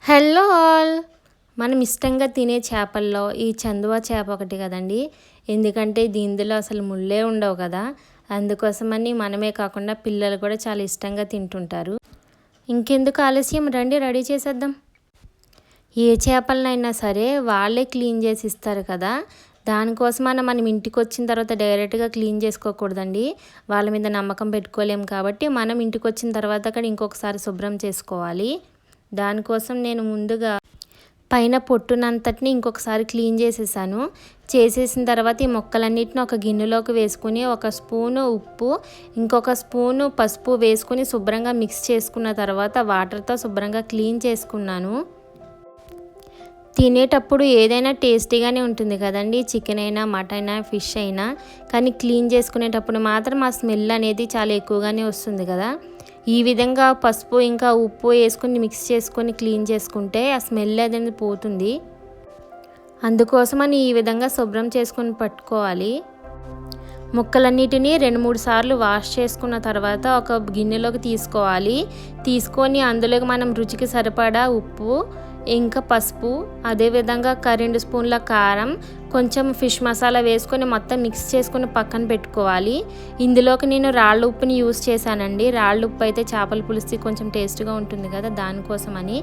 Hello all. మనం ఇష్టంగా తినే చేపల్లో ఈ చందువ చేప ఒకటి కదండి. ఎందుకంటే ఇందులో అసలు ముళ్ళే ఉండవు కదా. అందుకోసమని మనమే కాకుండా పిల్లలు కూడా చాలా ఇష్టంగా తింటుంటారు. ఇంకెందుకు ఆలస్యం, రండి రెడీ చేసేద్దాం. ఏ చేపలనైనా సరే వాళ్ళే క్లీన్ చేసి ఇస్తారు కదా. దానికోసమన్నా మనం ఇంటికి వచ్చిన తర్వాత డైరెక్ట్గా క్లీన్ చేసుకోకూడదండి. వాళ్ళ మీద నమ్మకం పెట్టుకోలేము కాబట్టి మనం ఇంటికి వచ్చిన తర్వాత కూడా ఇంకొకసారి శుభ్రం చేసుకోవాలి. దానికోసం నేను ముందుగా పైన పొట్టునంతటిని ఇంకొకసారి క్లీన్ చేసేసాను. చేసేసిన తర్వాత ఈ ముక్కలన్నిటిని ఒక గిన్నెలోకి వేసుకుని ఒక స్పూను ఉప్పు, ఇంకొక స్పూను పసుపు వేసుకుని శుభ్రంగా మిక్స్ చేసుకున్న తర్వాత వాటర్తో శుభ్రంగా క్లీన్ చేసుకున్నాను. తినేటప్పుడు ఏదైనా టేస్టీగానే ఉంటుంది కదండి. చికెన్ అయినా, మటన్ అయినా, ఫిష్ అయినా. కానీ క్లీన్ చేసుకునేటప్పుడు మాత్రం ఆ స్మెల్ అనేది చాలా ఎక్కువగానే వస్తుంది కదా. ఈ విధంగా పసుపు ఇంకా ఉప్పు వేసుకుని మిక్స్ చేసుకొని క్లీన్ చేసుకుంటే ఆ స్మెల్ అనేది పోతుంది. అందుకోసమని ఈ విధంగా శుభ్రం చేసుకొని పట్టుకోవాలి. ముక్కలన్నిటినీ 2-3 సార్లు వాష్ చేసుకున్న తర్వాత ఒక గిన్నెలోకి తీసుకోవాలి. తీసుకొని అందులోకి మనం రుచికి సరిపడా ఉప్పు, ఇంకా పసుపు, అదేవిధంగా 2 స్పూన్ల కారం, కొంచెం ఫిష్ మసాలా వేసుకొని మొత్తం మిక్స్ చేసుకొని పక్కన పెట్టుకోవాలి. ఇందులోకి నేను రాళ్ళ ఉప్పుని యూస్ చేశానండి. రాళ్ళ ఉప్పు అయితే చేపల పులుసు కొంచెం టేస్ట్గా ఉంటుంది కదా, దానికోసమని.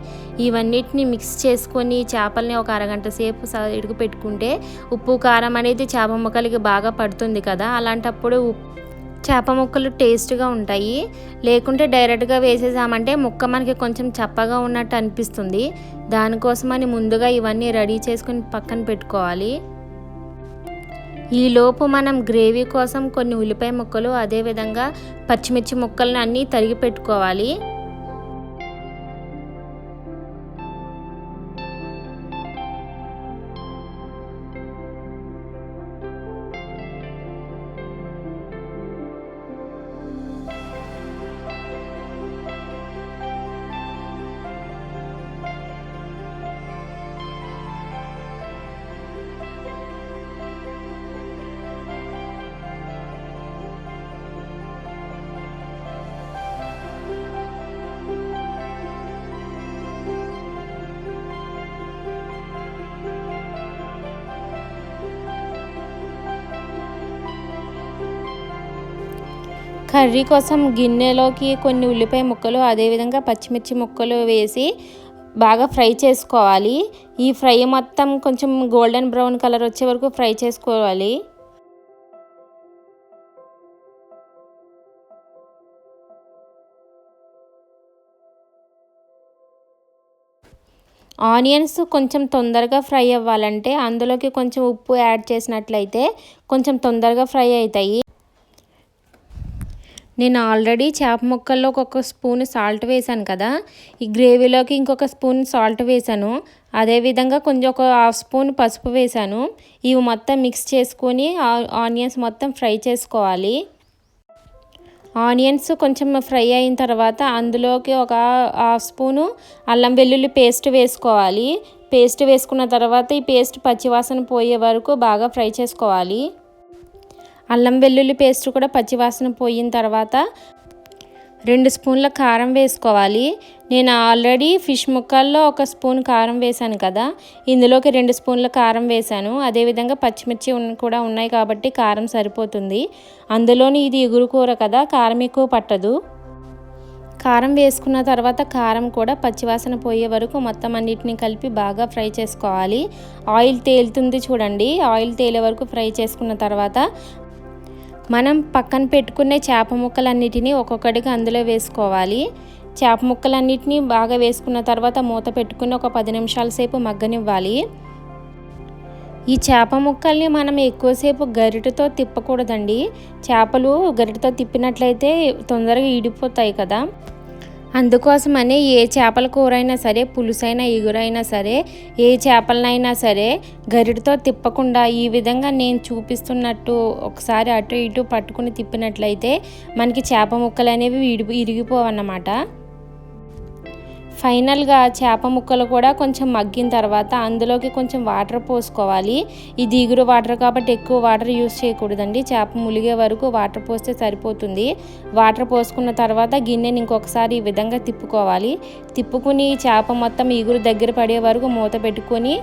ఇవన్నిటిని మిక్స్ చేసుకొని చేపల్ని ఒక అరగంట సేపు సైడ్కి పెట్టుకుంటే ఉప్పు కారం అనేది చేప ముక్కలకి బాగా పడుతుంది కదా. అలాంటప్పుడు చేప ముక్కలు టేస్ట్గా ఉంటాయి. లేకుంటే డైరెక్ట్గా వేసేసామంటే ముక్క మనకి కొంచెం చప్పగా ఉన్నట్టు అనిపిస్తుంది. దానికోసమని ముందుగా ఇవన్నీ రెడీ చేసుకుని పక్కన పెట్టుకోవాలి. ఈలోపు మనం గ్రేవీ కోసం కొన్ని ఉల్లిపాయ ముక్కలు, అదేవిధంగా పచ్చిమిర్చి ముక్కలను అన్నీ తరిగి పెట్టుకోవాలి. కర్రీ కోసం గిన్నెలోకి కొన్ని ఉల్లిపాయ ముక్కలు, అదేవిధంగా పచ్చిమిర్చి ముక్కలు వేసి బాగా ఫ్రై చేసుకోవాలి. ఈ ఫ్రై మొత్తం కొంచెం గోల్డెన్ బ్రౌన్ కలర్ వచ్చే వరకు ఫ్రై చేసుకోవాలి. ఆనియన్స్ కొంచెం తొందరగా ఫ్రై అవ్వాలంటే అందులోకి కొంచెం ఉప్పు యాడ్ చేసినట్లయితే కొంచెం తొందరగా ఫ్రై అవుతాయి. నేను ఆల్రెడీ చేప ముక్కల్లో ఒక స్పూన్ సాల్ట్ వేసాను కదా. ఈ గ్రేవీలోకి ఇంకొక స్పూన్ సాల్ట్ వేసాను. అదేవిధంగా కొంచెం ఒక హాఫ్ స్పూన్ పసుపు వేసాను. ఇవి మొత్తం మిక్స్ చేసుకొని ఆనియన్స్ మొత్తం ఫ్రై చేసుకోవాలి. ఆనియన్స్ కొంచెం ఫ్రై అయిన తర్వాత అందులోకి ఒక హాఫ్ స్పూను అల్లం వెల్లుల్లి పేస్ట్ వేసుకోవాలి. పేస్ట్ వేసుకున్న తర్వాత ఈ పేస్ట్ పచ్చివాసన పోయే వరకు బాగా ఫ్రై చేసుకోవాలి. అల్లం వెల్లుల్లి పేస్ట్ కూడా పచ్చివాసన పోయిన తర్వాత 2 స్పూన్ల కారం వేసుకోవాలి. నేను ఆల్రెడీ ఫిష్ ముక్కల్లో ఒక స్పూన్ కారం వేసాను కదా, ఇందులోకి 2 స్పూన్ల కారం వేసాను. అదేవిధంగా పచ్చిమిర్చి కూడా ఉన్నాయి కాబట్టి కారం సరిపోతుంది. అందులోని ఇది ఎగురు కూర కదా, కారం ఎక్కువ పట్టదు. కారం వేసుకున్న తర్వాత కారం కూడా పచ్చివాసన పోయే వరకు మొత్తం అన్నిటిని కలిపి బాగా ఫ్రై చేసుకోవాలి. ఆయిల్ తేలుతుంది చూడండి. ఆయిల్ తేలే వరకు ఫ్రై చేసుకున్న తర్వాత మనం పక్కన పెట్టుకునే చేప ముక్కలన్నిటినీ ఒక్కొక్కటిగా అందులో వేసుకోవాలి. చేప ముక్కలన్నిటినీ బాగా వేసుకున్న తర్వాత మూత పెట్టుకుని ఒక 10 నిమిషాల సేపు మగ్గనివ్వాలి. ఈ చేప ముక్కల్ని మనం ఎక్కువసేపు గరిటెతో తిప్పకూడదండి. చేపలు గరిటెతో తిప్పినట్లయితే తొందరగా ఈడిపోతాయి కదా. అందుకోసమని ఏ చేపల కూర అయినా సరే, పులుసైనా ఎగురైనా సరే, ఏ చేపలనైనా సరే గరిటతో తిప్పకుండా ఈ విధంగా నేను చూపిస్తున్నట్టు ఒకసారి అటు ఇటు పట్టుకుని తిప్పినట్లయితే మనకి చేప ముక్కలు అనేవి ఇరిగిపోవన్నమాట. ఫైనల్గా చేప ముక్కలు కూడా కొంచెం మగ్గిన తర్వాత అందులోకి కొంచెం వాటర్ పోసుకోవాలి. ఇది ఇగురు వాటర్ కాబట్టి ఎక్కువ వాటర్ యూస్ చేయకూడదండి. చేప ములిగే వరకు వాటర్ పోస్తే సరిపోతుంది. వాటర్ పోసుకున్న తర్వాత గిన్నెని ఇంకొకసారి ఈ విధంగా తిప్పుకోవాలి. తిప్పుకుని చేప మొత్తం ఇగురు దగ్గర పడే వరకు మూత పెట్టుకొని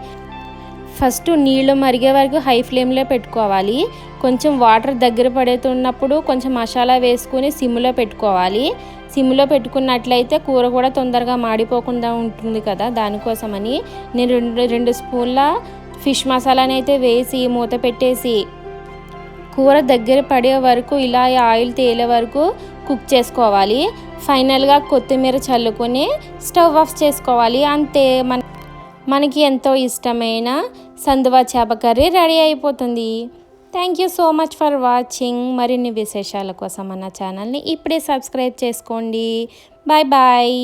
ఫస్ట్ నీళ్ళు మరిగే వరకు హై ఫ్లేమ్లో పెట్టుకోవాలి. కొంచెం వాటర్ దగ్గర పడుతున్నప్పుడు కొంచెం మసాలా వేసుకొని సిమ్లో పెట్టుకోవాలి. సిమ్లో పెట్టుకున్నట్లయితే కూర కూడా తొందరగా మాడిపోకుండా ఉంటుంది కదా, దానికోసమని నేను రెండు స్పూన్ల ఫిష్ మసాలాని అయితే వేసి మూత పెట్టేసి కూర దగ్గర పడే వరకు ఇలా ఆయిల్ తేలే వరకు కుక్ చేసుకోవాలి. ఫైనల్గా కొత్తిమీర చల్లుకొని స్టవ్ ఆఫ్ చేసుకోవాలి. అంతే, మనకి ఎంతో ఇష్టమైన సందువా చేప కర్రీ రెడీ అయిపోతుంది. Thank you so much for watching. మరిన్ని విశేషాల కోసం మన ఛానల్ని ఇప్పుడే సబ్స్క్రైబ్ చేసుకోండి. Bye bye.